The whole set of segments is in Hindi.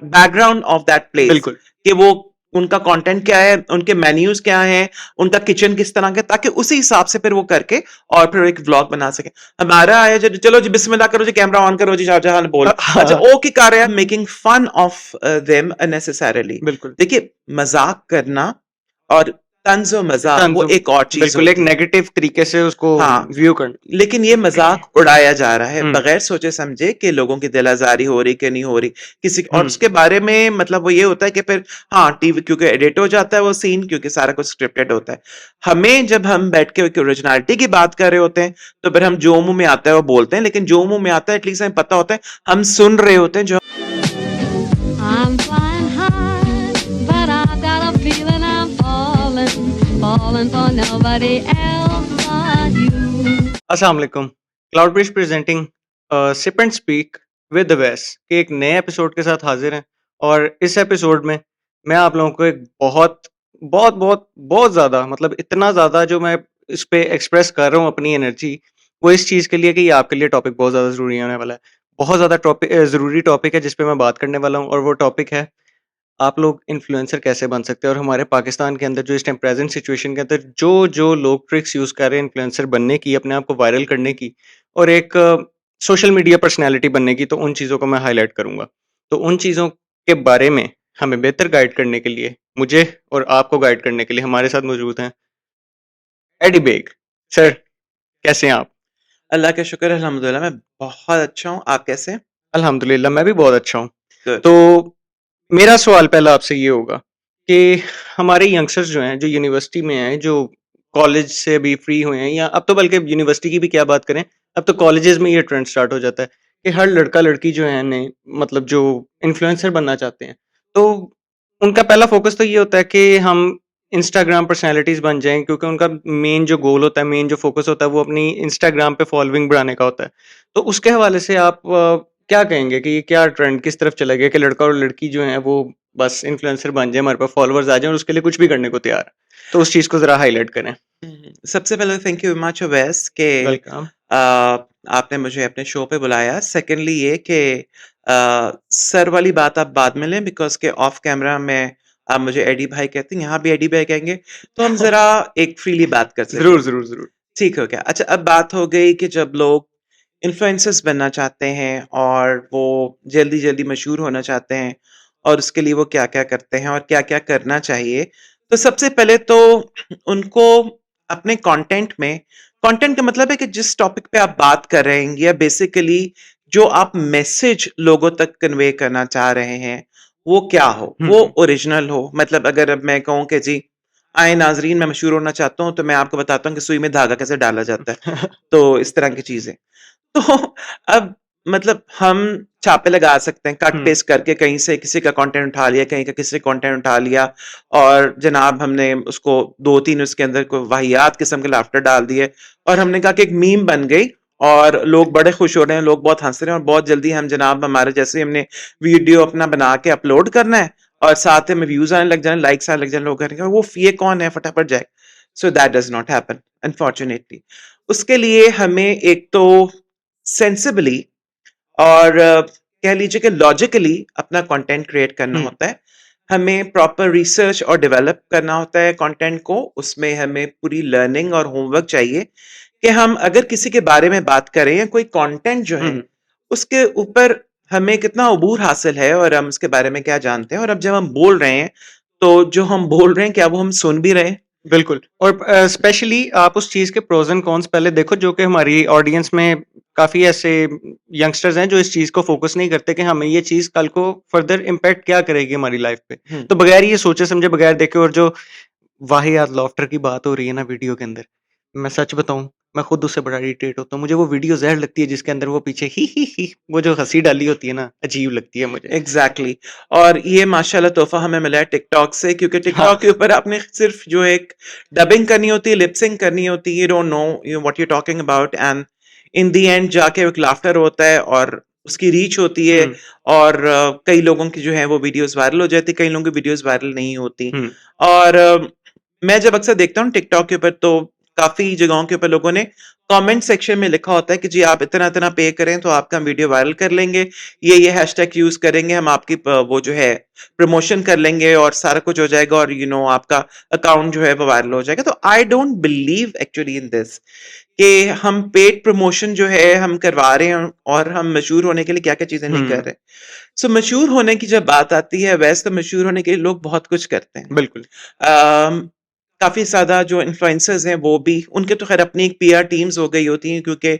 बैकग्राउंड ऑफ दैट प्लेस बिल्कुल कि वो उनका कंटेंट क्या है, उनके मेन्यूज क्या हैं, उनका किचन किस तरह का, ताकि उसी हिसाब से फिर वो करके और फिर एक व्लॉग बना सके। हमारा आया जी, चलो जी बिस्मिल्लाह करो जी, कैमरा ऑन करो जी, शाहजहां बोल। अच्छा हाँ ओके कर रहे हैं, making fun of them unnecessarily. बिल्कुल देखिए, मजाक करना और तंज और मजाक तंज वो एक और चीज बिल्कुल एक होती है। नेगेटिव तरीके से उसको हाँ, व्यू करना। लेकिन ये मजाक उड़ाया जा रहा है हम्म बगैर सोचे समझे कि लोगों की दिल आजारी हो रही कि नहीं हो रही किसी, और हम्म उसके बारे में मतलब वो ये होता है कि फिर हाँ टीवी क्योंकि एडिट हो जाता है वो सीन, क्योंकि सारा कुछ स्क्रिप्टेड होता है। हमें जब हम बैठ के ओरिजिनलिटी की बात कर रहे होते हैं तो फिर हम जो मुंह में आता है वो बोलते हैं, लेकिन जो मुंह में आता है एटलीस्ट हमें पता होता है हम सुन रहे होते हैं जो। I'm flying high, but I got a feeling I'm falling for nobody else but you. अस्सलाम वालेकुम। Cloud Bridge presenting sip and speak with the वेस के एक नए एपिसोड के साथ हाजिर हैं। और इस एपिसोड में मैं आप लोगों को एक बहुत बहुत बहुत बहुत ज़्यादा मतलब इतना ज़्यादा जो मैं इस पे एक्सप्रेस कर रहा हूँ अपनी एनर्जी, वो इस चीज़ के लिए कि ये आपके लिए टॉपिक बहुत ज़्यादा ज़रूरी होने वाला है। बहुत ज़्यादा टॉपिक ज़रूरी टॉपिक है जिस पे मैं बात करने वाला हूँ, और वो टॉपिक है आप लोग इन्फ्लुएंसर कैसे बन सकते हैं। और हमारे पाकिस्तान के अंदर जो इस टाइम प्रेजेंट सिचुएशन के अंदर जो लोग ट्रिक्स यूज़ कर रहे हैं इन्फ्लुएंसर बनने की, अपने आप को वायरल करने की और एक सोशल मीडिया पर्सनैलिटी बनने की, तो उन चीज़ों को मैं हाईलाइट करूँगा। तो उन चीज़ों के बारे में हमें बेहतर गाइड करने के लिए, मुझे और आपको गाइड करने के लिए हमारे साथ मौजूद हैं एडी बेग। सर, कैसे हैं आप? अल्लाह का शुक्र है, अल्हम्दुलिल्लाह मैं बहुत अच्छा हूँ। आप कैसे? अल्हम्दुलिल्लाह मैं भी बहुत अच्छा हूँ। गुड। तो मेरा सवाल पहला आपसे ये होगा कि हमारे यंगस्टर्स जो हैं, जो यूनिवर्सिटी में हैं, जो कॉलेज से अभी फ्री हुए हैं, या अब तो बल्कि यूनिवर्सिटी की भी क्या बात करें, अब तो कॉलेजेस में ये ट्रेंड स्टार्ट हो जाता है कि हर लड़का-लड़की जो है ने मतलब जो इन्फ्लुएंसर बनना चाहते हैं, तो उनका पहला फ़ोकस तो ये होता है कि हम इंस्टाग्राम पर्सनैलिटीज़ बन जाएँ, क्योंकि उनका मेन जो गोल होता है, मेन जो फ़ोकस होता है, वो अपनी इंस्टाग्राम पे फॉलोइंग बढ़ाने का होता है। तो उसके हवाले से आप क्या कहेंगे कि ये क्या ट्रेंड किस तरफ चला गया कि लड़का और लड़की जो हैं वो बस इन्फ्लुएंसर बन जाए, हमारे पास फॉलोवर्स आ जाएँ और उसके लिए कुछ भी करने को तैयार है? तो उस चीज़ को ज़रा हाइलाइट करें। सबसे पहले थैंक यू मच अवैस के वेलकम। आपने मुझे अपने शो पे बुलाया। सेकेंडली ये कि सर वाली बात आप बाद में लें, बिकॉज के ऑफ कैमरा में आप मुझे एडी भाई कहते हैं, यहाँ भी एडी भाई कहेंगे, तो हम जरा एक फ्रीली बात कर सकें। ज़रूर, ज़रूर, ज़रूर। ठीक हो गया। अच्छा, अब बात हो गई कि जब लोग इन्फ्लुएंसर्स बनना चाहते हैं और वो जल्दी-जल्दी मशहूर होना चाहते हैं और उसके लिए वो क्या-क्या करते हैं और क्या-क्या करना चाहिए। तो सबसे पहले तो उनको अपने कंटेंट में, कंटेंट का मतलब है कि जिस टॉपिक पे आप बात कर रहे हैं या बेसिकली जो आप मैसेज लोगों तक कन्वे करना चाह रहे हैं, वो क्या हो? हुँ, वो हुँ। ओरिजिनल हो। मतलब अगर अब मैं कहूँ कि जी, आए नाज़रीन मैं मशहूर होना चाहता हूँ, तो मैं आपको बताता हूँ कि सुई में धागा कैसे डाला जाता है। तो इस तरह की चीज़ें। तो अब मतलब हम छापे लगा सकते हैं, कट हुँ, पेस्ट करके कहीं से किसी का कंटेंट उठा लिया, कहीं का किसी कंटेंट उठा लिया और जनाब हमने उसको 2-3 उसके अंदर कोई वाहियात किस्म के लाफ्टर डाल दिए और हमने कहा कि एक मीम बन गई और लोग बड़े खुश हो रहे हैं, लोग बहुत हँस रहे हैं और बहुत जल्दी हम जनाब हमारे जैसे ही हमने वीडियो अपना बना के अपलोड करना है और साथ में व्यूज़ आने लग जाने, लाइक्स आने लग जाने, लोग कहेंगे वो ये कौन है फटाफट जाए। So that does not happen unfortunately. उसके लिए हमें एक तो सेंसिबली और कह लीजिए कि लॉजिकली अपना कंटेंट क्रिएट करना हुँ, होता है। हमें प्रॉपर रिसर्च और डेवलप करना होता है कंटेंट को। उसमें हमें पूरी लर्निंग और होमवर्क चाहिए कि हम अगर किसी के बारे में बात करें या कोई कंटेंट जो है, हुँ। उसके ऊपर हमें कितना अबूर हासिल है और हम उसके बारे में क्या जानते हैं और अब जब हम बोल रहे हैं, तो जो हम बोल रहे हैं क्या वो हम सुन भी रहे हैं? बिल्कुल। और स्पेशली आप उस चीज़ के प्रोज़ एंड कॉन्स पहले देखो, जो कि हमारी ऑडियंस में काफ़ी ऐसे यंगस्टर्स हैं जो इस चीज़ को फ़ोकस नहीं करते कि हमें ये चीज़ कल को फर्दर इम्पैक्ट क्या करेगी हमारी लाइफ़ पे। हुँ। तो बगैर ये सोचे समझे, बगैर देखे, और जो वाहियात लॉफ्टर की बात हो रही है ना वीडियो के अंदर, मैं सच बताऊँ, मैं खुद उससे बड़ा इरिटेट होता हूँ। मुझे वो वीडियो ज़हर लगती है जिसके अंदर वो पीछे ही वो जो हँसी डाली होती है ना, अजीब लगती है मुझे। Exactly exactly. और ये माशाल्लाह तोहफा हमें मिला है टिकटॉक से, क्योंकि हाँ, टिकटॉक के ऊपर आपने सिर्फ जो एक डबिंग करनी होती है, लिपसिंग करनी होती है, you don't know you what you talking about and in the end जाके एक लाफ्टर होता है और उसकी रीच होती है हुँ, और कई लोगों की जो है वो वीडियोस वायरल हो जाती है, कई लोगों की वीडियोस वायरल नहीं होती। हुँ, और मैं जब अक्सर देखता हूँ टिकटॉक के ऊपर, तो काफी जगहों के ऊपर लोगों ने कमेंट सेक्शन में लिखा होता है कि जी आप इतना-इतना पे करें तो आपका वीडियो वायरल कर लेंगे, ये हैशटैग यूज़ करेंगे, हम आपकी वो जो है प्रमोशन कर लेंगे और सारा कुछ हो जाएगा और आपका अकाउंट जो है वो वायरल हो जाएगा। तो I don't believe actually in this कि हम पेड प्रमोशन जो है हम करवा रहे हैं और हम मशहूर होने के लिए क्या-क्या चीज़ें नहीं कर रहे। सो मशहूर होने की जब बात आती है, वैसे तो मशहूर होने के लिए लोग बहुत कुछ करते हैं। बिल्कुल। काफ़ी ज़्यादा जो इन्फ्लुएंसर्स हैं वो भी उनके तो ख़ैर अपनी एक पीआर टीम्स हो गई होती हैं, क्योंकि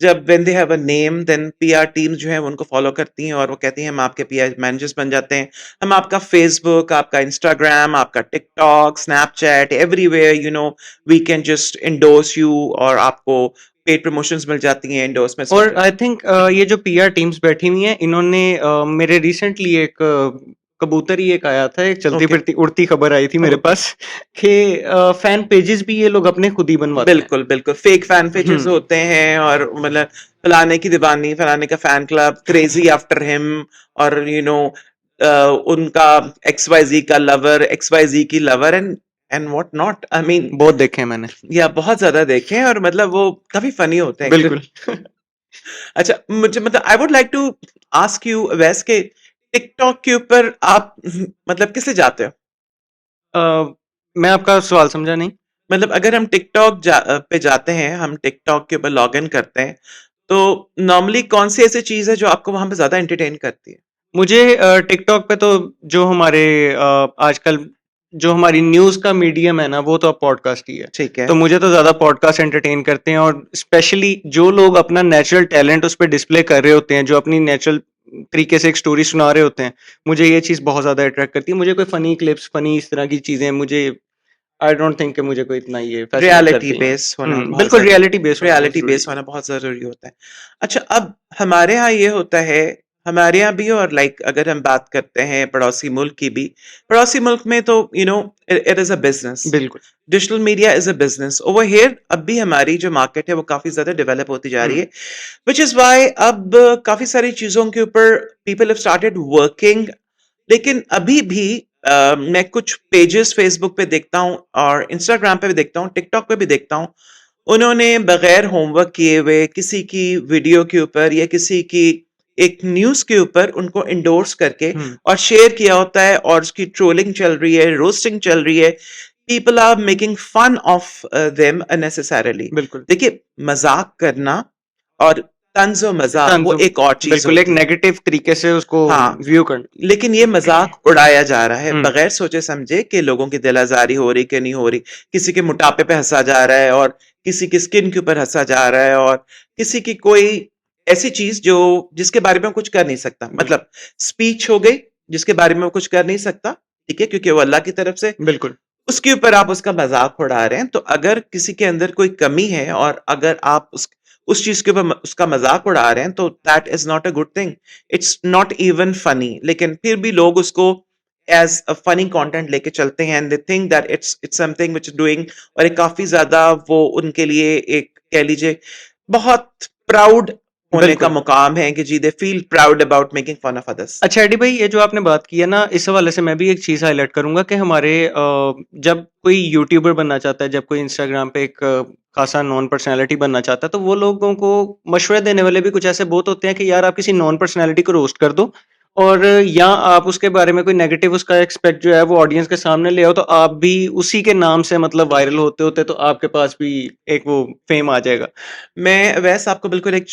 जब when they have a name then PR teams जो हैं वो उनको फ़ॉलो करती हैं और वो कहती हैं हम आपके पीआर मैनेजर्स बन जाते हैं। हम आपका फ़ेसबुक, आपका इंस्टाग्राम, आपका TikTok, Snapchat everywhere we can just endorse you और आपको पेड प्रमोशंस मिल जाती हैं, एंडोर्समेंट्स मिल और जाती आई थिंक ये जो पीआर टीम्स बैठी हुई हैं, इन्होंने मेरे रिसेंटली एक कबूतर ही एक आया था, एक हैं। ओके, चलती-फिरती उड़ती खबर आई थी मेरे ओके। पास कि फैन पेजेस भी ये लोग अपने खुद ही बनवाते हैं। बिल्कुल, बिल्कुल। फेक फैन पेजेज़ हुँ, होते हैं और मतलब फलाने की दीवानी, फलाने का fan club, crazy after him और उनका एक्सवाईज़ी का लवर, एक्सवाईज़ी की lover and what not. I mean बहुत देखे हैं मैंने। या बहुत ज़्यादा देखे हैं और मतलब वो काफ़ी फ़नी होते हैं बिल्कुल। एक्चुअली। अच्छा, मुझे मतलब I would like to ask you वैसे के टिकटॉक के ऊपर आप मतलब किससे जाते हो? अ, मैं आपका सवाल समझा नहीं। मतलब अगर हम पे जाते हैं, हम टिकटॉक के ऊपर लॉगिन करते हैं, तो नॉर्मली कौन-सी ऐसी चीज़ है जो आपको वहाँ पे ज़्यादा एंटरटेन करती है? मुझे टिकटॉक पे तो जो हमारे आजकल जो हमारी न्यूज़ का मीडियम है ना, वो तो अब पॉडकास्ट ही है। ठीक है। तो मुझे तो ज़्यादा पॉडकास्ट एंटरटेन करते हैं और स्पेशली जो लोग अपना नेचुरल टैलेंट उस पे डिस्प्ले कर रहे होते हैं, जो अपनी नेचुरल तरीके से एक स्टोरी सुना रहे होते हैं, मुझे ये चीज़ बहुत ज़्यादा अट्रैक्ट करती है। मुझे कोई फ़नी क्लिप्स, फ़नी इस तरह की चीज़ें मुझे आई डोंट थिंक कि मुझे कोई इतना ये फ़ैसिनेट रियलिटी करती हैं। बेस होना बहुत बिल्कुल ज़रूरी रियलिटी बेस होना बहुत रियलिटी ज़रूरी बेस है। होना बहुत ज़रूरी होता है। अच्छा, अब हमारे यहाँ ये होता है, हमारे यहाँ भी और लाइक अगर हम बात करते हैं पड़ोसी मुल्क की भी, पड़ोसी मुल्क में तो इट इज़ अ बिज़नेस। बिल्कुल। Digital media is a business. Over here अब भी हमारी जो मार्केट है वो काफ़ी ज़्यादा डेवलप होती जा रही हुँ, है, व्हिच इज़ व्हाई अब काफ़ी सारी चीज़ों के ऊपर पीपल हैव स्टार्टेड वर्किंग। लेकिन अभी भी मैं कुछ पेजेस फेसबुक पे देखता हूँ और इंस्टाग्राम पे भी देखता हूँ, टिकटॉक पे भी देखता हूँ। उन्होंने बगैर होमवर्क किए हुए किसी की वीडियो के ऊपर या किसी की एक न्यूज़ के ऊपर उनको एंडोर्स करके हुँ, और शेयर किया होता है और उसकी ट्रोलिंग चल रही है, रोस्टिंग चल रही है। People are making fun of them unnecessarily. बिल्कुल। देखिए, मज़ाक करना और तंज़ और मज़ाक वो तंज़ एक और चीज़ बिल्कुल एक होती है। नेगेटिव तरीके से उसको हाँ। व्यू करना। लेकिन ये मज़ाक उड़ाया जा रहा है हुँ, बगैर सोचे-समझे कि लोगों की दिल आज़ारी हो रही कि नहीं हो रही। किसी के मोटापे पे हँसा जा रहा है और किसी की स्किन के ऊपर हँसा जा रहा है और किसी की कोई ऐसी चीज़ जो जिसके बारे में वो कुछ कर नहीं सकता। बिल्कुल, मतलब स्पीच हो गई, जिसके बारे में वो कुछ कर नहीं सकता, ठीक है? क्योंकि वो अल्लाह की तरफ से बिल्कुल, उसके ऊपर आप उसका मज़ाक उड़ा रहे हैं। तो अगर किसी के अंदर कोई कमी है और अगर आप उस चीज़ के ऊपर उसका मज़ाक उड़ा रहे हैं, तो that is not a good thing. It's not even funny. लेकिन फिर भी लोग उसको एज़ अ फनी कंटेंट लेके चलते हैं and they think that it's something which is doing और एक काफ़ी ज़्यादा वो उनके लिए एक कह लीजिए बहुत प्राउड होने का बिल्कुल। मुकाम है कि जी they feel proud about making fun of others. अच्छा एडी भाई ये जो आपने बात की है ना, इस हवाले से मैं भी एक चीज़ हाइलाइट करूँगा कि हमारे जब कोई यूट्यूबर बनना चाहता है, जब कोई इंस्टाग्राम पे एक खासा नॉन पर्सनैलिटी बनना चाहता है, तो वो लोगों को मशवरे देने वाले भी कुछ ऐसे बहुत होते हैं कि यार आप किसी नॉन पर्सनैलिटी को रोस्ट कर दो और या आप उसके बारे में कोई नेगेटिव उसका एक्सपेक्ट जो है वो ऑडियंस के सामने ले आओ, तो आप भी उसी के नाम से मतलब वायरल होते-होते तो आपके पास भी एक वो फेम आ जाएगा। मैं वैसे आपको बिल्कुल एक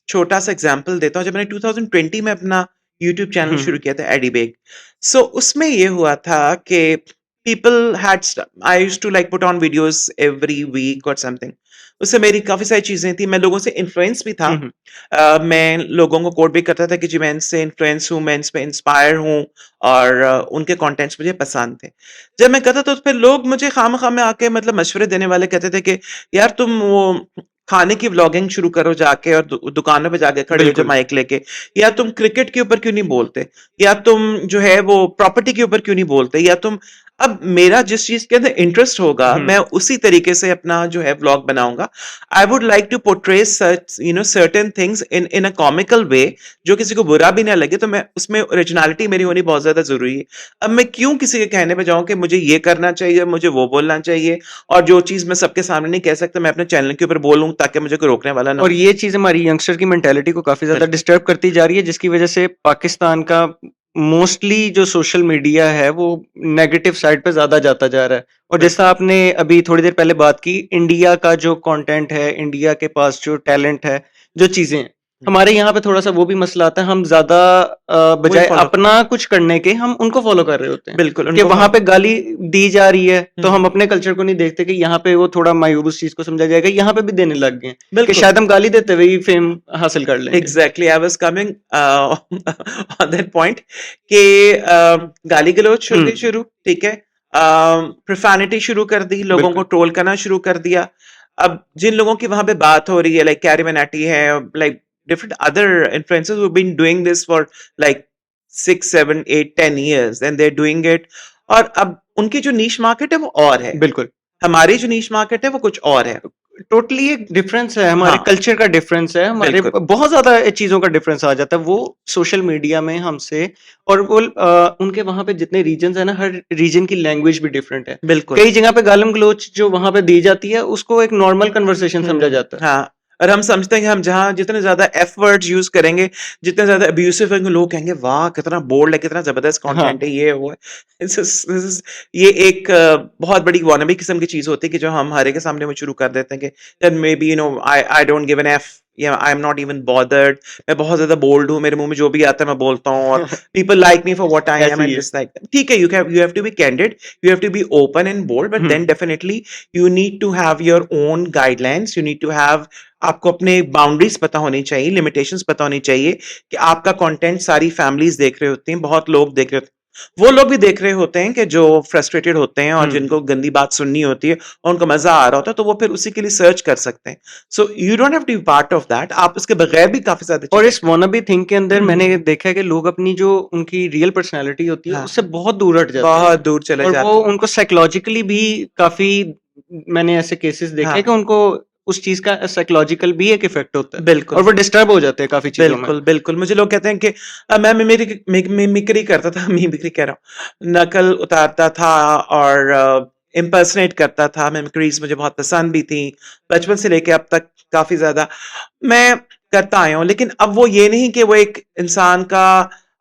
छोटा-सा एग्ज़ाम्पल देता हूँ। जब मैंने 2020 में अपना यूट्यूब चैनल हुँ, शुरू हुँ। किया था एडी बेग। सो उसमें ये हुआ था कि पीपल हैड स्ट I used to like put on videos every week और समथिंग। उससे मेरी काफ़ी सारी चीज़ें थी। मैं लोगों से इन्फ्लुएंस भी था। हुँ, हुँ। मैं लोगों को कोट भी करता था कि जी मैं इनसे इन्फ्लुएंस हूँ, मैं इनसे इंस्पायर हूँ और उनके कंटेंट्स मुझे पसंद थे। जब मैं करता था तो फिर लोग मुझे खामख़ा में आके मतलब मशवरे देने वाले कहते थे कि यार तुम वो खाने की व्लॉगिंग शुरू करो जाके और दुकानों पे जाके खड़े हो जाओ बिल्कुल, माइक लेके, या तुम क्रिकेट के ऊपर क्यों नहीं बोलते, या तुम जो है वो प्रॉपर्टी के ऊपर क्यों नहीं बोलते, या तुम अब मेरा जिस चीज के अंदर इंटरेस्ट होगा मैं उसी तरीके से अपना जो है व्लॉग बनाऊंगा. I would like to portray such certain things in a comical way, जो किसी को बुरा भी ना लगे. तो मैं उसमें ओरिजिनलिटी मेरी होनी बहुत ज्यादा जरूरी है. अब मैं क्यों किसी के कहने पे जाऊं कि मुझे ये करना चाहिए, मुझे वो बोलना चाहिए, और जो चीज मैं सबके सामने नहीं कह सकता मैं अपने चैनल के ऊपर बोलूं ताकि मुझे कोई रोकने वाला ना और हो. ये चीज़ हमारी यंगस्टर की मेंटालिटी को काफ़ी ज़्यादा डिस्टर्ब करती जा रही है, जिसकी वजह से पाकिस्तान का मोस्टली जो सोशल मीडिया है, वो नेगेटिव साइड पे ज़्यादा जाता जा रहा है। और जैसा आपने अभी थोड़ी देर पहले बात की, इंडिया का जो कंटेंट है, इंडिया के पास जो टैलेंट है, जो चीज़ें हैं, हमारे यहाँ पे थोड़ा-सा वो भी मसला आता है, हम ज़्यादा बजाय follow अपना कुछ करने के, हम उनको फ़ॉलो कर रहे होते हैं। बिल्कुल कि उनको वहाँ पे गाली दी जा रही है, तो हम्म, हम अपने कल्चर को नहीं देखते कि यहाँ पे वो थोड़ा मायूस चीज़ को समझा जाएगा, यहाँ पे भी देने लग गए हैं, कि बिल्कुल शायद हम गाली देते हुए ही फेम हासिल कर लेंगे। Exactly I was coming on that point कि गाली गलौज हो गई शुरू, ठीक है, प्रोफैनिटी शुरू कर दी, लोगों को बिल्कुल। ट्रोल करना शुरू कर दिया. अब जिन लोगों की वहां पे बात हो रही है लाइक कैरी मिनाटी है, like different other influencers who been doing this for like 6 7 8 10 years and they are doing it. और अब उनकी जो नीश मार्केट है वो और है, बिल्कुल। हमारी जो नीश मार्केट है वो कुछ और है. टोटली एक डिफरेंस है, हमारे हाँ कल्चर का डिफरेंस है, हमारे बिल्कुल बहुत ज़्यादा चीज़ों का डिफरेंस आ जाता है, वो सोशल मीडिया में हमसे। और वो उनके वहाँ पे जितने रीजन्स हैं ना, हर रीजन की लैंग्वेज भी डिफरेंट है। बिल्कुल. कई जगह पे गालम-गलोच जो वहाँ पे दी जाती है, उसको एक नॉर्मल कन्वर्सेशन समझा जाता है। हाँ, और हम समझते हैं कि हम जहाँ जितने ज्यादा एफ वर्ड्स यूज करेंगे, जितने ज्यादा अब्यूसिव होंगे, लोग कहेंगे वाह कितना बोल्ड है, कितना जबरदस्त हाँ, कंटेंट है, ये वो है. ये एक बहुत बड़ी वानबी किस्म की चीज होती है कि जो हम हरे के सामने वो शुरू कर देते हैं कि then maybe I don't give an F, या I am not even bothered, मैं बहुत ज्यादा बोल्ड हूँ, मेरे मुंह में जो भी आता है मैं बोलता हूँ, और people like me for what I am ऐसे ही एंड है। This like. ठीक है, you have to be candid, you have to be open and bold, but hmm, then definitely you need to have your own guidelines, you need to have, आपको अपने बाउंड्रीज पता होनी चाहिए, लिमिटेशंस पता होनी चाहिए कि आपका कंटेंट सारी फैमिलीज देख रहे होती हैं, बहुत लोग देख रहे होते हैं. वो लोग भी देख रहे होते हैं कि जो फ्रस्ट्रेटेड होते हैं और हुँ। जिनको गंदी बात सुननी होती है और उनको मजा आ रहा होता है, तो वो फिर उसी के लिए सर्च कर सकते हैं. So you don't have to be part of that, आप उसके बगैर भी काफी ज्यादा और चीजें इस वानाबी थिंग के अंदर मैंने देखा है कि लोग अपनी जो उनकी रियल पर्सनैलिटी होती है, हाँ उससे बहुत दूर हट जाते हैं। बहुत दूर चले और जाते वो हैं. उनको साइकोलॉजिकली भी काफ़ी, मैंने ऐसे केसेस देखे हैं हाँ कि उनको उस चीज़ का साइकोलॉजिकल भी एक इफ़ेक्ट होता है, बिल्कुल और वो डिस्टर्ब हो जाते हैं काफ़ी चीज़ों में। बिल्कुल बिल्कुल. मुझे लोग कहते हैं कि मैं मिमिक्री करता था, मिमिक्री कह रहा हूँ, नकल उतारता था और इम्पर्सनेट करता था. मिमिक्रीज मुझे बहुत पसंद भी थी बचपन से लेके अब तक, काफी ज्यादा मैं करता आया हूँ. लेकिन अब वो ये नहीं कि वो एक इंसान का,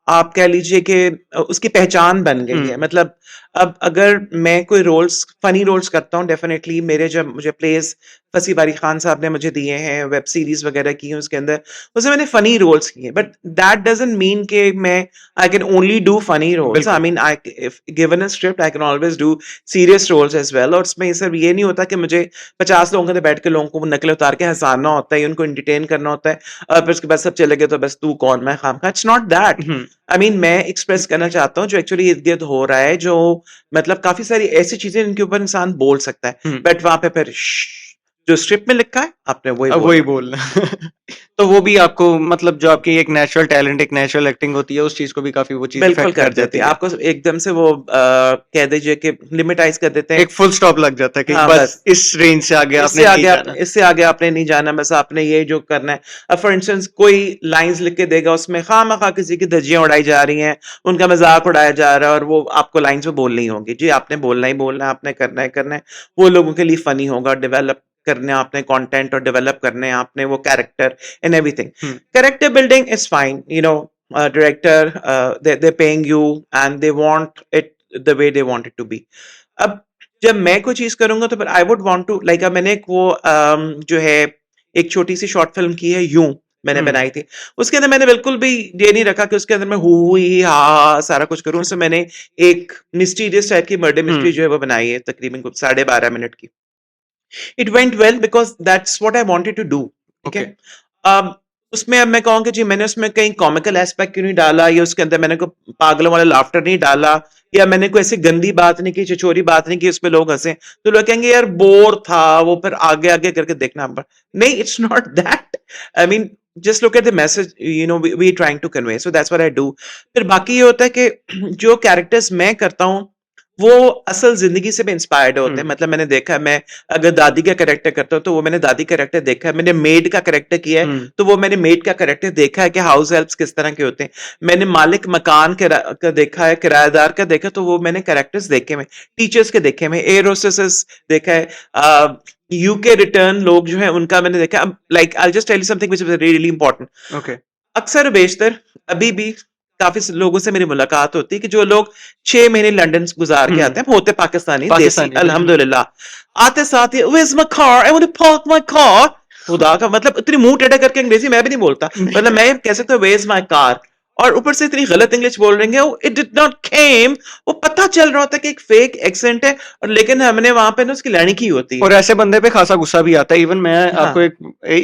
आप कह लीजिए कि उसकी पहचान बन गई है. हुँ, मतलब अब अगर मैं कोई रोल्स, फनी रोल्स करता हूँ, डेफिनेटली मेरे जब मुझे प्लेस फसी बारी खान साहब ने मुझे दिए हैं, वेब सीरीज वगैरह की हैं उसके अंदर, उसमें मैंने फनी रोल्स किए, बट दैट डजंट मीन कि मैं I can only do funny roles. I बिल्कुल। Mean I if given a script I can always do serious roles as well. और उसमें सिर्फ ये नहीं होता कि मुझे 50 लोगों के अंदर बैठ के लोगों को नकल उतार के हंसाना होता है, उनको एंटरटेन करना होता है, और फिर उसके बाद सब चले गए तो बस तू कौन मैं खामखा. It's not that. हुँ, आई मीन मैं एक्सप्रेस करना चाहता हूँ जो एक्चुअली इर्द गिर्द हो रहा है, जो मतलब काफी सारी ऐसी चीजें जिनके ऊपर इंसान बोल सकता है, हुँ। बट वहां पे फिर जो स्क्रिप्ट में लिखा है आपने वही अब वही बोलना. बोलना। तो वो भी आपको, मतलब जो आपकी एक नेचुरल टैलेंट, एक नेचुरल एक्टिंग होती है, उस चीज़ को भी काफ़ी वो चीज़ बिल्कुल इफ़ेक्ट कर कर देती जाती है है। आपको, एकदम से वो कह दीजिए कि लिमिटाइज कर देते हैं. एक फुल स्टॉप लग जाता है कि हाँ बस बस, इस रेंज से आगे इससे आपने नहीं आगे आप, जाना। इससे आगे आपने नहीं जाना, बस आपने ये जो करना है. अब फॉर इंस्टेंस कोई लाइंस लिख के देगा, उसमें खामखा किसी की धज्जियां उड़ाई जा रही हैं, उनका मजाक उड़ाया जा रहा है, और वो आपको लाइंस पे बोलनी होगी. जी आपने बोलना ही बोलना है, आपने करना है करना है. वो लोगों के लिए फनी होगा, डेवलप करने आपने कंटेंट, और डेवलप करने आपने वो character and everything. Hmm, Character building is fine, director, they're paying you and they want it the way they want it to be. अब जब मैं कोई चीज करूंगा तो फिर I would want to like, अब मैंने एक वो जो है एक छोटी सी शॉर्ट फिल्म की है, यूं मैंने हुँ, बनाई थी. उसके अंदर मैंने बिल्कुल भी ये नहीं रखा कि उसके अंदर मैं ही हा सारा कुछ करूं. उसमें मैंने एक मिस्टीरियस टाइप की मर्डर मिस्ट्री हुँ, जो है वो बनाई है, तकरीबन कुछ 12.5 मिनट की. It went well because that's what I wanted to do. ठीक ओके। है. अब उसमें अब मैं कहूँगा जी मैंने उसमें कहीं कॉमिकल एस्पेक्ट क्यों नहीं डाला, या उसके अंदर मैंने कोई पागलों वाला लाफ्टर नहीं डाला, या मैंने कोई ऐसी गंदी बात नहीं की, चिचोरी बात नहीं की, उसपे लोग हंसे तो लोग कहेंगे यार बोर था वो, फिर आगे आगे करके देखना पड़ा. नहीं, it's not that. I mean just look at the message we trying to convey, so that's what I do. फिर बाकी ये होता है कि जो कैरेक्टर्स मैं करता हूँ वो असल जिंदगी से भी इंस्पायर्ड होते हैं। मतलब मैंने देखा है, मैं अगर दादी का कैरेक्टर करता हूँ तो वो मैंने दादी कैरेक्टर देखा है, मैंने मेड का कैरेक्टर किया है तो वो मैंने मेड का कैरेक्टर देखा है कि हाउस हेल्प्स किस तरह के होते हैं। मैंने मालिक मकान का देखा है, किराएदार का देखा, तो वो मैंने कैरेक्टर्स देखे में, टीचर्स के देखे में, एयर होस्टेसेस देखा है, यूके रिटर्न लोग जो है उनका मैंने देखा। अब like I just tell you something which is really important. Okay. अक्सर बेशतर अभी भी काफी लोगों से मेरी मुलाकात होती है कि जो लोग 6 महीने लंदन गुजार के आते हैं, होते पाकिस्तानी देसी, पाकिस्तानी, बिल्कुल। अल्हम्दुलिल्लाह, आते साथ ही where's my car, I want to park my car, खुदा का मतलब इतनी मुंह टेढ़ा करके अंग्रेजी मैं भी नहीं बोलता, मतलब मैं कह सकता हूँ where's my car, और ऊपर से इतनी गलत इंग्लिश बोल रहे हैं, इट डिड नॉट केम, वो पता चल रहा होता है कि एक फेक एक्सेंट है, और लेकिन हमने वहां पे ना उसकी लड़नी की होती है। और ऐसे बंदे पे खासा गुस्सा भी आता है। इवन मैं हाँ। आपको एक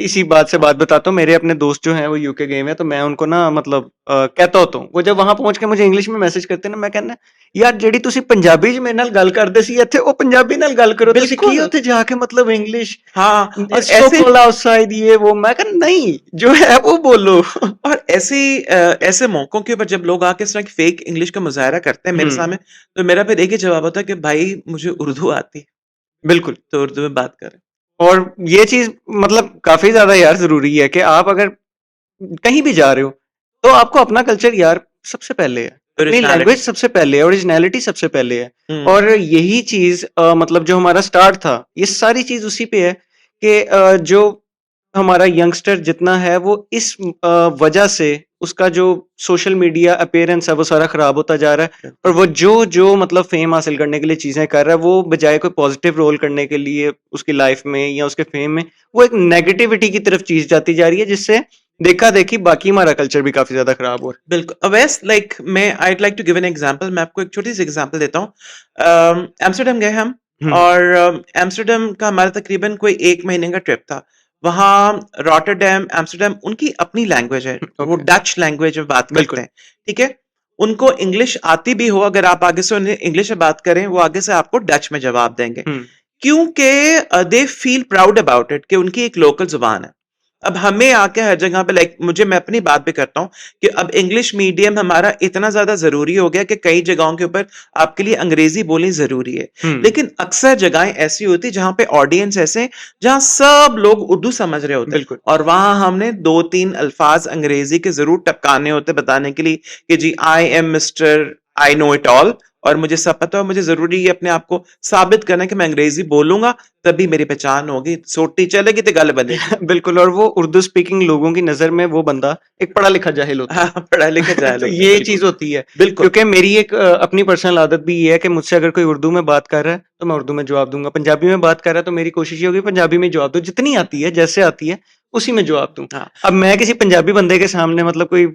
इसी बात से बात बताता हूँ। मेरे अपने दोस्त जो हैं वो यूके गए हुए हैं, तो मैं उनको ना मतलब कहता होता हूँ, वो जब वहां पहुंच के मुझे इंग्लिश में मैसेज करते हैं ना, मैं कहना यार जेडी तुसी पंजाबी च मेरे नाल गल करदे सी इत्थे ओ पंजाबी नाल गल करो, तुसी बिल्कुल। की उत्थे जाके मतलब इंग्लिश हाँ, और इट्स ऐसे सो कोल्ड आउटसाइड, ये वो। मैं कहना नहीं, जो है वो बोलो। और ऐसे मौकों के ऊपर जब लोग आके इस तरह की फेक इंग्लिश का मुजाहरा करते हैं मेरे सामने, तो मेरा फिर एक ही जवाब होता है कि भाई मुझे उर्दू आती है, बिल्कुल। तो उर्दू में बात करें। और ये चीज मतलब काफी ज्यादा यार जरूरी है कि आप अगर कहीं भी जा रहे हो तो आपको अपना कल्चर यार सबसे पहले है, अपनी Originality। लैंग्वेज सबसे पहले है, ओरिजिनलिटी सबसे पहले है। हम्म। और यही चीज मतलब जो हमारा स्टार्ट था, ये सारी चीज उसी पे है कि जो हमारा यंगस्टर जितना है वो इस वजह से उसका जो सोशल मीडिया अपीयरेंस है वो सारा खराब होता जा रहा है। और वो जो मतलब फेम हासिल करने के लिए चीजें कर रहा है, वो बजाय कोई पॉजिटिव रोल करने के लिए उसकी लाइफ में या उसके फेम में, वो एक नेगेटिविटी की तरफ चीज जाती जा रही है, जिससे देखा देखी बाकी हमारा कल्चर भी काफी ज्यादा खराब हो रहा बिल्कुल। अवैस लाइक मैं I'd like to give an example, मैं आपको एक छोटी सी एग्जांपल देता हूँ। एम्स्टर्डम गए हम, है। और एम्स्टर्डम का हमारा तकरीबन कोई 1 महीने का ट्रिप था। वहाँ रॉटरडैम, एम्स्टर्डम, उनकी अपनी लैंग्वेज है, वो Okay. डच लैंग्वेज में बात बिल्कुल। करते हैं, ठीक है। उनको इंग्लिश आती भी हो, अगर आप आगे से उन्हें इंग्लिश में बात करें, वो आगे से आपको डच में जवाब देंगे, क्योंकि दे फील प्राउड अबाउट इट कि उनकी एक लोकल जुबान है। अब हमें आके हर जगह पे लाइक मैं अपनी बात भी करता हूँ कि अब इंग्लिश मीडियम हमारा इतना ज्यादा जरूरी हो गया कि कई जगहों के ऊपर आपके लिए अंग्रेजी बोलनी जरूरी है। लेकिन अक्सर जगहें ऐसी होती जहां पे ऑडियंस ऐसे हैं, जहां सब लोग उर्दू समझ रहे होते हैं, बिल्कुल। और वहां हमने 2-3 अल्फाज अंग्रेजी के जरूर टपकाने होते बताने के लिए कि जी I am mister I know it all, और मुझे सब पता है, मुझे जरूरी है अपने आप को साबित करना कि मैं अंग्रेजी बोलूंगा तभी मेरी पहचान होगी, सोटी चलेगी तो गल बनेगी। बिल्कुल। और वो उर्दू स्पीकिंग लोगों की नजर में वो बंदा एक पढ़ा लिखा जाहिल होता है। हाँ, पढ़ा लिखा जाहिल तो होता है, ये बिल्कुल। चीज होती है। बिल्कुल। क्योंकि मेरी एक अपनी पर्सनल आदत भी ये है कि मुझसे अगर कोई उर्दू में बात कर रहा है तो मैं उर्दू में जवाब दूंगा, पंजाबी में बात कर रहा है तो मेरी कोशिश ये होगी पंजाबी में जवाब दूं, जितनी आती है जैसे आती है उसी में जवाब दूं। हाँ। अब मैं किसी पंजाबी बंदे के सामने मतलब कोई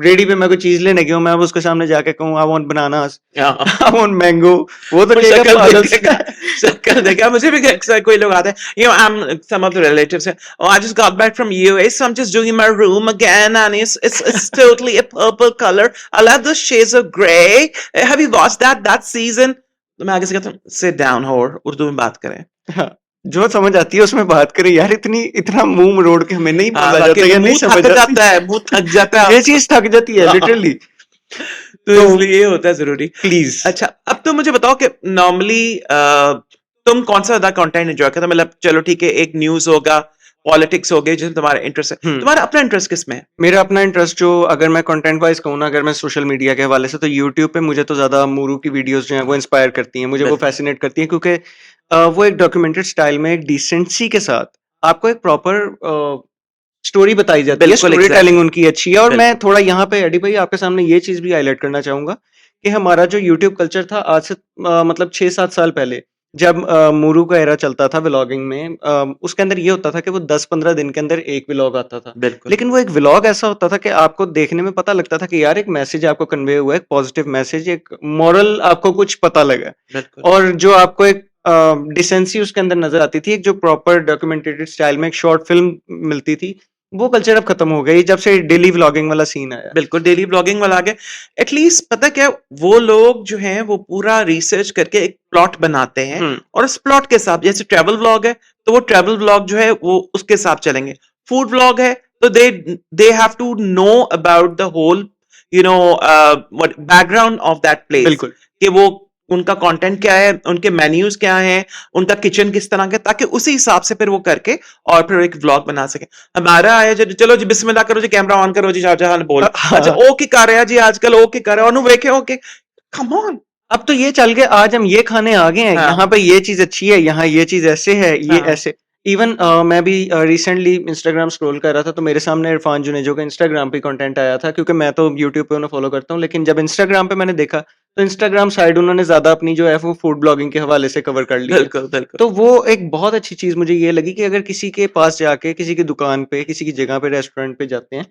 रेडी पे मैं कोई चीज लेने गया हूं, मैं अब उसके सामने जाके कहूं I want bananas, I want mango, वो तो कहेगा शक्ल पागल देखेगा, शक्ल देखेगा। मुझे भी अक्सर कोई लोग आते हैं, you know, I'm some of the relatives say, oh, I just got back from US, so I'm just doing my room again, and it's totally a purple color. I love the shades of gray. Have you watched that season? तो मैं आगे से कहता हूँ, sit down, whore, उर्दू में बात करें। हाँ, जो समझ आती है उसमें बात करें यार। इतना मुंह मरोड़ के हमें नहीं बोला हाँ, जाता या नहीं मुंह समझ थक आती। जाता है, मुंह थक जाता है। ये चीज थक जाती है हाँ। लिटरली। तो इसलिए ये होता है जरूरी। प्लीज। अच्छा, अब तो मुझे बताओ कि नॉर्मली तुम कौन सा ज्यादा कंटेंट एंजॉय करते हो? मतलब चलो ठीक है, एक न्यूज होगा, पॉलिटिक्स हो गई जिसमें तुम्हारा इंटरेस्ट है, तुम्हारा अपना इंटरेस्ट किस में है? मेरा अपना इंटरेस्ट जो अगर मैं कंटेंट वाइज कहूँ ना, अगर मैं सोशल मीडिया के हवाले से, तो यूट्यूब पे मुझे तो ज्यादा मूरू की वीडियोस जो हैं वो इंस्पायर करती हैं, मुझे वो बिल्कुल। फैसिनेट करती हैं, क्योंकि वो एक डॉक्यूमेंटेड स्टाइल में एक डिसेंसी के साथ आपको एक प्रॉपर स्टोरी बताई जाती है। बिल्कुल, स्टोरी टेलिंग exactly। उनकी अच्छी है। और बिल्कुल। मैं थोड़ा यहाँ पे एडी भाई आपके सामने ये चीज भी हाईलाइट करना चाहूंगा कि हमारा जो यूट्यूब कल्चर था आज से मतलब 6-7 साल पहले, जब मूरू का एरा चलता था व्लॉगिंग में, उसके अंदर ये होता था कि वो 10-15 दिन के अंदर एक व्लॉग आता था। बिल्कुल। लेकिन वो एक व्लॉग ऐसा होता था कि आपको देखने में पता लगता था कि यार एक मैसेज आपको कन्वे हुआ है, एक पॉजिटिव मैसेज, एक मॉरल आपको कुछ पता लगा। बिल्कुल। और जो आपको एक डिसेंसी उसके अंदर नजर आती थी, एक जो प्रॉपर डॉक्यूमेंटेड स्टाइल में एक शॉर्ट फिल्म मिलती थी, वो कल्चर अब खत्म हो गई जब से डेली व्लॉगिंग वाला सीन आया। बिल्कुल, डेली ब्लॉगिंग वाला आ गया। एटलीस्ट पता क्या, वो लोग जो हैं वो पूरा रिसर्च करके एक प्लॉट बनाते हैं, और उस प्लॉट के साथ, जैसे ट्रैवल व्लॉग है तो वो ट्रैवल व्लॉग जो है वो उसके साथ चलेंगे, फूड व्लॉग है तो they have to know about the whole, you know, what background of that place, बिल्कुल। कि वो उनका कंटेंट क्या है, उनके मेन्यूज क्या हैं, उनका किचन किस तरह का, ताकि उसी हिसाब से फिर वो करके और फिर एक व्लॉग बना सके। हमारा आया जी, चलो जी बिस्मिल्लाह करो जी, कैमरा ऑन करो जी, शाहजहां बोल, अच्छा हाँ। ओ की कर रहा है जी, आजकल ओ की कर रहा है, ओनू वेखे ओके, कम ऑन। अब तो ये चल गए, आज हम ये खाने आ गए हैं, हाँ यहाँ पे ये चीज अच्छी है, यहाँ ये चीज ऐसे है, ये हाँ ऐसे। इवन मैं भी रिसेंटली इंस्टाग्राम स्क्रॉल कर रहा था, तो मेरे सामने इरफान जुनेजो का इंस्टाग्राम पे कंटेंट आया था, क्योंकि मैं तो यूट्यूब पे उन्हें फॉलो करता हूँ, लेकिन जब इंस्टाग्राम पे मैंने देखा तो इंस्टाग्राम साइड उन्होंने ज्यादा अपनी जो है वो फूड ब्लॉगिंग के हवाले से कवर कर ली है। बिल्कुल बिल्कुल। तो वो एक बहुत अच्छी चीज मुझे ये लगी कि अगर किसी के पास जाके, किसी की दुकान पे, किसी की जगह पे, रेस्टोरेंट पे जाते हैं,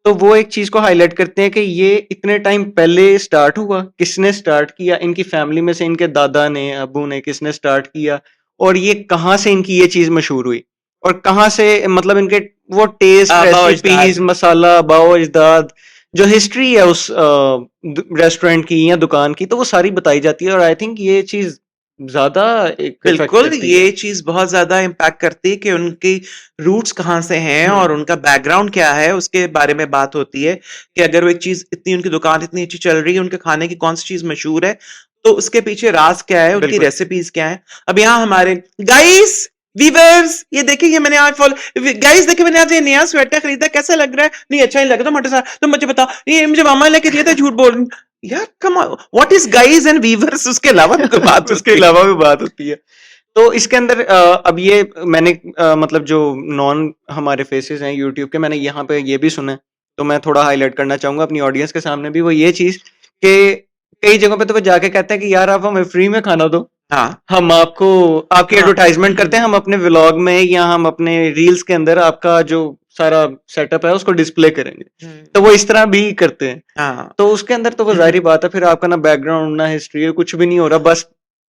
तो वो एक चीज को हाईलाइट करते हैं कि ये इतने टाइम पहले स्टार्ट हुआ, किसने स्टार्ट किया, इनकी फैमिली में से इनके दादा ने, अबू ने, किसने स्टार्ट किया, और ये कहाँ से इनकी ये चीज मशहूर हुई, और कहाँ से, मतलब इनके वो टेस्ट, आबा रेसिपीज, अजदाद। मसाला, बाओ अजदाद, जो हिस्ट्री है उस रेस्टोरेंट की या दुकान की, तो वो सारी बताई जाती है। और आई थिंक ये चीज ज्यादा एक इफेक्ट बिल्कुल, करती ये है। चीज़ बहुत ज़्यादा इम्पैक्ट करती है कि उनकी रूट्स कहाँ से हैं और उनका बैकग्राउंड क्या है, उसके बारे में बात होती है कि अगर वो एक चीज़ इतनी, उनकी दुकान इतनी अच्छी चल रही है, उनके खाने की कौन-सी चीज़ मशहूर है, तो उसके पीछे राज़ क्या है, उनकी बिल्कुल। रेसिपीज़ क्या हैं। अब यहाँ हमारे गाइस, वीवर्स, ये देखिए, ये मैंने आज गाइस देखिए, मैंने आज ये नया स्वेटर खरीदा, कैसा लग रहा है? नहीं अच्छा नहीं लग रहा, मोटे सा, तुम मुझे बताओ, ये मुझे मामा ने लेके दिया था, झूठ बोल रही हूँ। यार come on, what is guys and viewers, उसके अलावा भी कोई बात उसके होती है। अलावा भी बात होती है। तो इसके अंदर अब ये मैंने मतलब जो नॉन हमारे फेसेस हैं यूट्यूब के, मैंने यहाँ पे ये भी सुना है, तो मैं थोड़ा हाईलाइट करना चाहूंगा अपनी ऑडियंस के सामने भी, वो ये चीज कि कई जगहों पे तो वो जाके कहते हैं कि यार आप हमें फ्री में खाना दो, हाँ, हम आपको आपकी हाँ। एडवर्टाइजमेंट करते हैं, हम अपने व्लॉग में या हम अपने रील्स के अंदर आपका जो सारा सेटअप है उसको डिस्प्ले करेंगे। तो वो इस तरह भी करते हैं। हाँ। तो उसके अंदर तो वो जाहिर बात है, फिर आपका ना बैकग्राउंड, ना हिस्ट्री, कुछ भी नहीं हो रहा, बस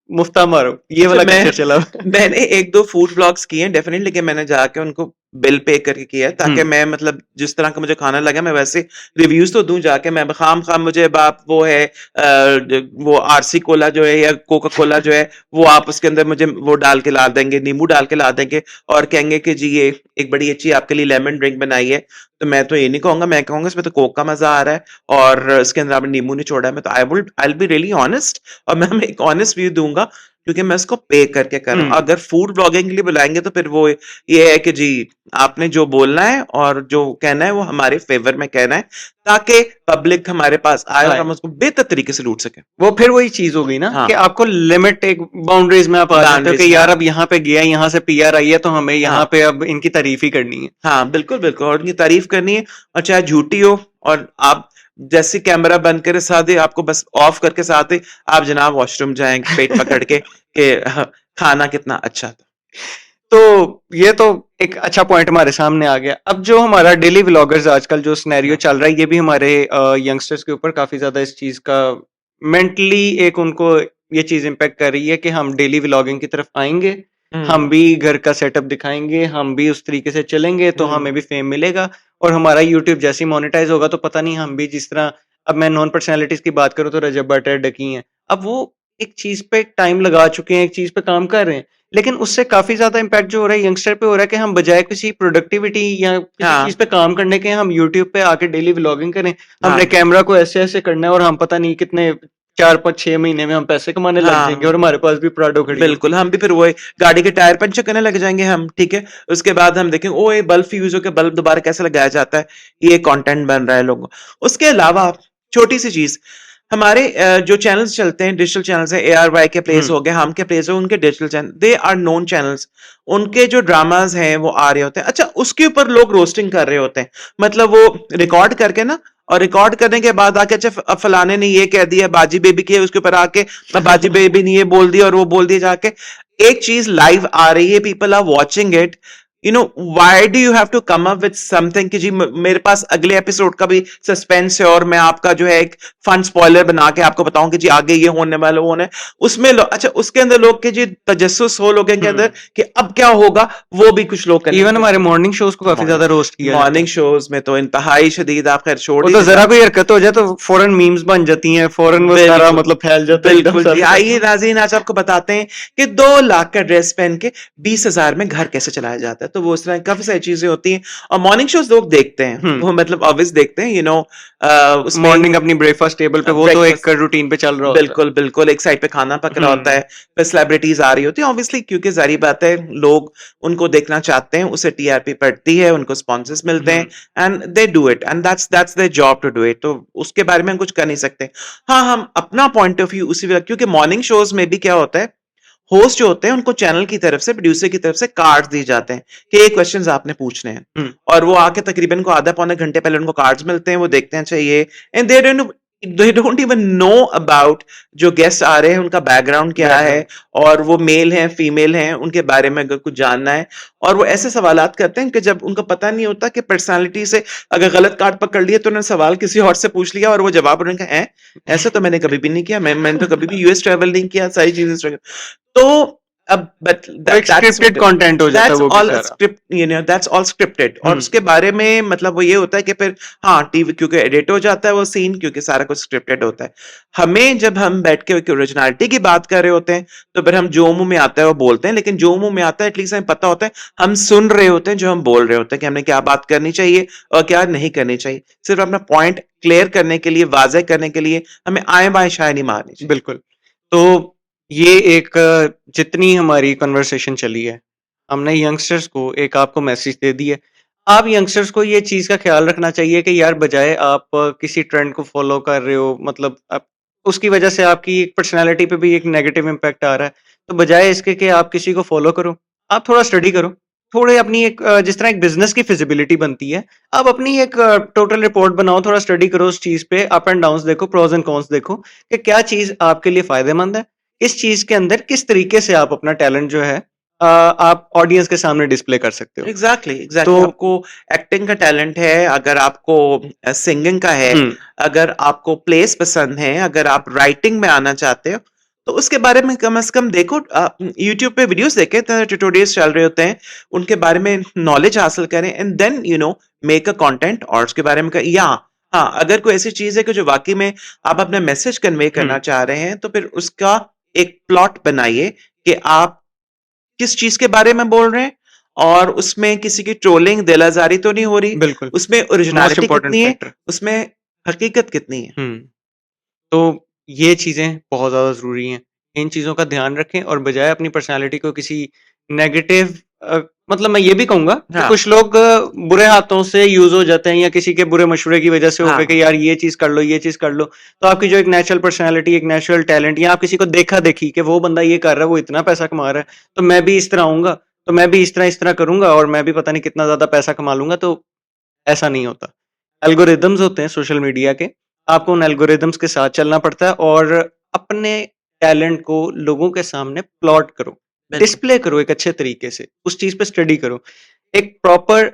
मुफ्ता मारो, ये अच्छा, वाला मैं कल्चर चला हुआ है। मैंने 1-2 फूड व्लॉग्स किए हैं डेफिनेटली, लेकिन मैंने जाके उनको बिल पे करके किया है, ताकि मैं मतलब जिस तरह का मुझे खाना लगा मैं वैसे रिव्यूज तो दूं जाके। मैं खाम मुझे बाप वो है वो आरसी कोला जो है या कोका कोला जो है, वो आप उसके अंदर मुझे वो डाल के ला देंगे, नींबू डाल के ला देंगे और कहेंगे कि जी ये एक बड़ी अच्छी आपके लिए लेमन ड्रिंक बनाई है, तो मैं तो ये नहीं कहूंगा, मैं कहूंगा इसमें तो कोक का मजा आ रहा है और इसके अंदर आपने नींबू नहीं छोड़ा है। मैं तो I will be really honest, और मैं एक ऑनेस्ट व्यू दूंगा, क्योंकि मैं उसको पे करके कर रहा हूँ। अगर फूड ब्लॉगिंग के लिए बुलाएंगे तो फिर वो ये है कि जी आपने जो बोलना है और जो कहना है वो हमारे फेवर में कहना है, ताकि पब्लिक हमारे पास आए और हम उसको बेहतर तरीके से लूट सके। वो फिर वही चीज हो गई ना हाँ। कि आपको लिमिट, एक बाउंड्रीज में आप आ जाते हो Boundaries कि में, यार हाँ। अब यहाँ पे गया, यहाँ से पीआर आई है, तो हमें यहाँ हाँ। पे अब इनकी तारीफ ही करनी है। हाँ, बिल्कुल बिल्कुल, और उनकी तारीफ करनी है, और चाहे झूठी हो, और आप जैसे कैमरा बंद करे साथ ही आपको बस ऑफ करके साथ ही आप जनाब वॉशरूम जाएं पेट पकड़ के कि खाना कितना अच्छा था। तो ये तो एक अच्छा पॉइंट हमारे सामने आ गया। अब जो हमारा डेली व्लॉगर्स आजकल जो सिनेरियो चल रहा है, ये भी हमारे यंगस्टर्स के ऊपर काफी ज्यादा इस चीज का मेंटली एक उनको ये चीज इम्पेक्ट कर रही है कि हम डेली व्लॉगिंग की तरफ आएंगे, हम भी घर का सेटअप दिखाएंगे, हम भी उस तरीके से चलेंगे, तो हमें भी फेम मिलेगा, और हमारा यूट्यूब जैसे ही मोनेटाइज होगा तो पता नहीं हम भी जिस तरह, अब मैं नॉन पर्सनैलिटीज की बात करूँ तो रजब बटर डकी हैं, अब वो एक चीज पे टाइम लगा चुके हैं, एक चीज पे काम कर रहे हैं, लेकिन उससे काफी ज्यादा इम्पैक्ट जो हो रहा है यंगस्टर पे हो रहा है कि हम बजाय किसी प्रोडक्टिविटी या किसी हाँ। चीज पे काम करने के, हम यूट्यूब पे आके डेली व्लॉगिंग करें, हमने हाँ। कैमरा को ऐसे ऐसे करना है, और हम पता नहीं कितने 4-5-6 महीने में हम पैसे कमाने लग हाँ। जाएंगे, और हमारे पास भी प्राडो खड़ी होगी। बिल्कुल, हम भी फिर वही गाड़ी के टायर पंचर करने लग जाएंगे हम, ठीक है? उसके बाद हम देखेंगे ओए बल्ब फ्यूज होके बल्ब दोबारा कैसे लगाया जाता है, ये कंटेंट बन रहा है लोगों। उसके अलावा छोटी सी चीज, हमारे जो चैनल्स चलते हैं, डिजिटल चैनल्स हैं, ARY के प्लेस हो गए, हम के प्लेस हो, उनके digital channel, they are known channels, उनके जो ड्रामाज हैं वो आ रहे होते हैं। अच्छा, उसके ऊपर लोग रोस्टिंग कर रहे होते हैं, मतलब वो रिकॉर्ड करके ना, और रिकॉर्ड करने के बाद आके अच्छा फलाने ने ये कह दिया, बाजी बेबी के उसके ऊपर आके बाजी बेबी ने ये बोल दिया और वो बोल दिया जाके। एक चीज लाइव आ रही है, people are watching it, you know why do you have to come up with something कि जी मेरे पास अगले एपिसोड का भी सस्पेंस है और मैं आपका जो है एक फन स्पॉइलर बना के आपको बताऊं कि जी आगे ये होने वाला वो होने, उसमें अच्छा उसके अंदर लोग के जी तजस्सुस हो लोगों के अंदर कि अब क्या होगा, वो भी कुछ लोग करेंगे। इवन हमारे मॉर्निंग शोज को काफी ज्यादा रोस्ट किया मॉर्निंग शोज में तो इंतहाई शदीद, आप खैर छोड़ वो तो जरा कोई हरकत हो जाए तो फौरन मीम्स बन जाती हैं, फौरन वो सारा मतलब फैल जाता है। बिल्कुल जी। आइए नाज़रीन, आज आपको बताते हैं कि 2 लाख का ड्रेस पहन के 20,000 में घर कैसे चलाया जाता है। तो वो उस तरह काफ़ी सारी चीज़ें होती हैं और मॉर्निंग शोज़ लोग देखते हैं। हुँ। वो मतलब ऑब्वियस देखते हैं, उसमें मॉर्निंग अपनी ब्रेकफ़ास्ट टेबल पे वो तो एक ब्रेकफ़ास्ट रूटीन पे चल रहा होता है। बिल्कुल, बिल्कुल, एक साइड पे खाना पक रहा होता हुँ, है, फिर सेलिब्रिटीज़ आ रही होती हैं ऑब्वियसली क्योंकि ज़ाहिर बात है लोग उनको देखना चाहते हैं, उससे टीआरपी बढ़ती है, उनको स्पॉन्सर्स मिलते हुँ, हैं and they do it and that's their job to do it तो उसके बारे में हम कुछ कर नहीं सकते। हाँ, हम अपना पॉइंट ऑफ व्यू उसी वक़्त क्योंकि मॉर्निंग शोज़ में भी क्या होता है, होस्ट जो होते हैं उनको चैनल की तरफ से, प्रोड्यूसर की तरफ से कार्ड्स दिए जाते हैं कि ये क्वेश्चंस आपने पूछने हैं हुँ, और वो आके तकरीबन को आधा पौने घंटे पहले उनको कार्ड्स मिलते हैं, वो देखते हैं अच्छा ये and they don't even know about जो गेस्ट आ रहे हैं उनका बैकग्राउंड क्या है बैकग्राउंड। और वो मेल हैं, फीमेल हैं, उनके बारे में अगर कुछ जानना है और वो ऐसे सवालात करते हैं कि जब उनको पता नहीं होता कि पर्सनैलिटी से अगर गलत कार्ड पकड़ लिया तो उन्होंने सवाल किसी और से पूछ लिया और वो जवाब उन्होंने कहा, "हैं? ऐसा तो मैंने कभी भी नहीं किया, मैंने तो कभी भी यूएस ट्रैवल नहीं किया, सारी चीज़ें स्ट्रगल" तो अब बट वो एक दैट्स स्क्रिप्टेड कंटेंट हो जाता है दैट्स वो भी ऑल सारा। स्क्रिप्ट दैट्स ऑल स्क्रिप्टेड और हुँ, उसके बारे में मतलब वो ये होता है कि फिर हाँ टीवी क्योंकि एडिट हो जाता है वो सीन क्योंकि सारा कुछ स्क्रिप्टेड होता है हमें जब हम बैठ के ओरिजिनलिटी की बात कर रहे होते हैं तो फिर हम जो मुंह में आता है वो बोलते हैं लेकिन जो मुंह में आता है एटलीस्ट हमें पता होता है हम सुन रहे होते हैं जो हम बोल रहे होते हैं कि हमने क्या बात करनी चाहिए और क्या नहीं करनी चाहिए सिर्फ अपना पॉइंट क्लियर करने के लिए वाज़ेह करने के लिए हमें आए बाएं शायद नहीं मारनी चाहिए बिल्कुल। तो ये एक जितनी हमारी कन्वर्सेशन चली है, हमने यंगस्टर्स को एक आपको मैसेज दे दिया है। आप यंगस्टर्स को ये चीज़ का ख़्याल रखना चाहिए कि यार बजाए आप किसी ट्रेंड को फ़ॉलो कर रहे हो मतलब आप उसकी वज़ह से आपकी एक पर्सनैलिटी पे भी एक नेगेटिव इम्पैक्ट आ रहा है। तो बजाए इसके कि आप किसी को फ़ॉलो करो, आप थोड़ा स्टडी करो। थोड़े अपनी एक जिस तरह एक बिज़नेस की फ़िज़िबिलिटी बनती है, आप अपनी एक टोटल रिपोर्ट बनाओ, थोड़ा स्टडी करो उस चीज़ पे, अप एंड डाउन्स देखो, प्रोस एंड कॉन्स देखो कि क्या चीज़ आपके लिए फ़ायदेमंद है। इस चीज़ के अंदर किस तरीके से आप अपना टैलेंट जो है आप ऑडियंस के सामने डिस्प्ले कर सकते हो। एग्जैक्टली तो आपको एक्टिंग का टैलेंट है अगर आपको सिंगिंग का है हुँ, अगर आपको प्लेस पसंद है अगर आप राइटिंग में आना चाहते हो तो उसके बारे में कम से कम देखो यूट्यूब पे वीडियोस देखें ट्यूटोरियल्स चल रहे होते हैं उनके बारे में नॉलेज हासिल करें and then make a content और उसके बारे में या हाँ अगर कोई ऐसी चीज है कि जो वाकई में आप अपना मैसेज कन्वे हुँ, करना चाह रहे हैं तो फिर उसका एक प्लॉट बनाइए कि आप किस चीज़ के बारे में बोल रहे हैं और उसमें किसी की ट्रोलिंग, दिल-आज़ारी तो नहीं हो रही, बिल्कुल, उसमें मोस्ट ओरिजिनैलिटी इम्पोर्टेंट कितनी है, फैक्टर। उसमें हकीकत कितनी है। हुँ। तो ये चीज़ें बहुत ज़्यादा ज़रूरी हैं। इन चीज़ों का ध्यान रखें और बजाय अपनी पर्सनैलिटी को किसी नेगेटिव मतलब मैं ये भी कहूँगा कि हाँ, कुछ लोग बुरे हाथों से यूज़ हो जाते हैं या किसी के बुरे मशवरे की वज़ह से हो गए हाँ, कि यार ये चीज़ कर लो, ये चीज़ कर लो। तो आपकी जो एक नेचुरल पर्सनैलिटी, एक नेचुरल टैलेंट या आप किसी को देखा-देखी कि वो बंदा ये कर रहा है, वो इतना पैसा कमा रहा है, तो मैं भी इस तरह आऊँगा, तो मैं भी इस तरह करूँगा और मैं भी पता नहीं कितना ज़्यादा पैसा कमा लूँगा, तो ऐसा नहीं होता। एल्गोरिदम्स होते हैं सोशल मीडिया के, आपको उन एल्गोरिदम्स के साथ चलना पड़ता है और अपने टैलेंट को लोगों के सामने प्लॉट करो, बिल्कुल, डिस्प्ले करो एक अच्छे तरीके से, उस चीज़ पे स्टडी करो। एक प्रॉपर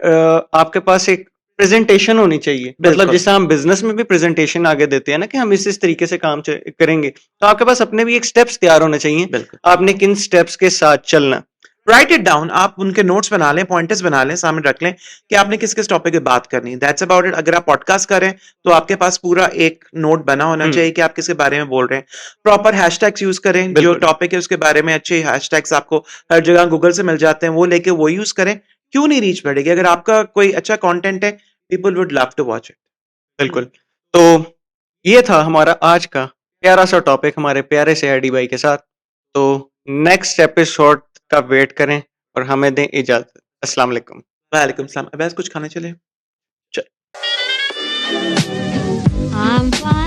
आपके पास एक प्रेज़ेंटेशन होनी चाहिए, मतलब बिल्कुल, जैसे हम बिज़नेस में भी प्रेज़ेंटेशन आगे देते हैं ना कि हम इस तरीके से काम करेंगे, तो आपके पास अपने भी एक स्टेप्स तैयार होने चाहिए, बिल्कुल। आपने किन स्टेप्स के साथ चलना। राइट इट डाउन आप उनके नोट्स बना लें, पॉइंटर्स बना लें, सामने रख लें कि आपने किस-किस टॉपिक पे बात करनी है। That's about it. अगर आप पॉडकास्ट कर रहे हैं, तो आपके पास पूरा एक नोट बना होना हुँ, चाहिए कि आप किसके बारे में बोल रहे हैं। प्रॉपर हैशटैग्स यूज़ करें, जो बिल्कुल, टॉपिक है उसके बारे में अच्छे हैशटैग्स आपको हर जगह गूगल से मिल जाते हैं, वो लेके वो यूज़ करें। क्यों नहीं रीच बढ़ेगी? अगर आपका कोई अच्छा कंटेंट है, people would love to watch it. बिल्कुल। तो ये था हमारा आज का प्यारा-सा टॉपिक हमारे प्यारे से एडी भाई के साथ। तो नेक्स्ट एपिसोड का वेट करें और हमें दें इजाज़त। अस्सलाम वालेकुम। वालेकुम सलाम। अवैस कुछ खाने चले? च I'm fine.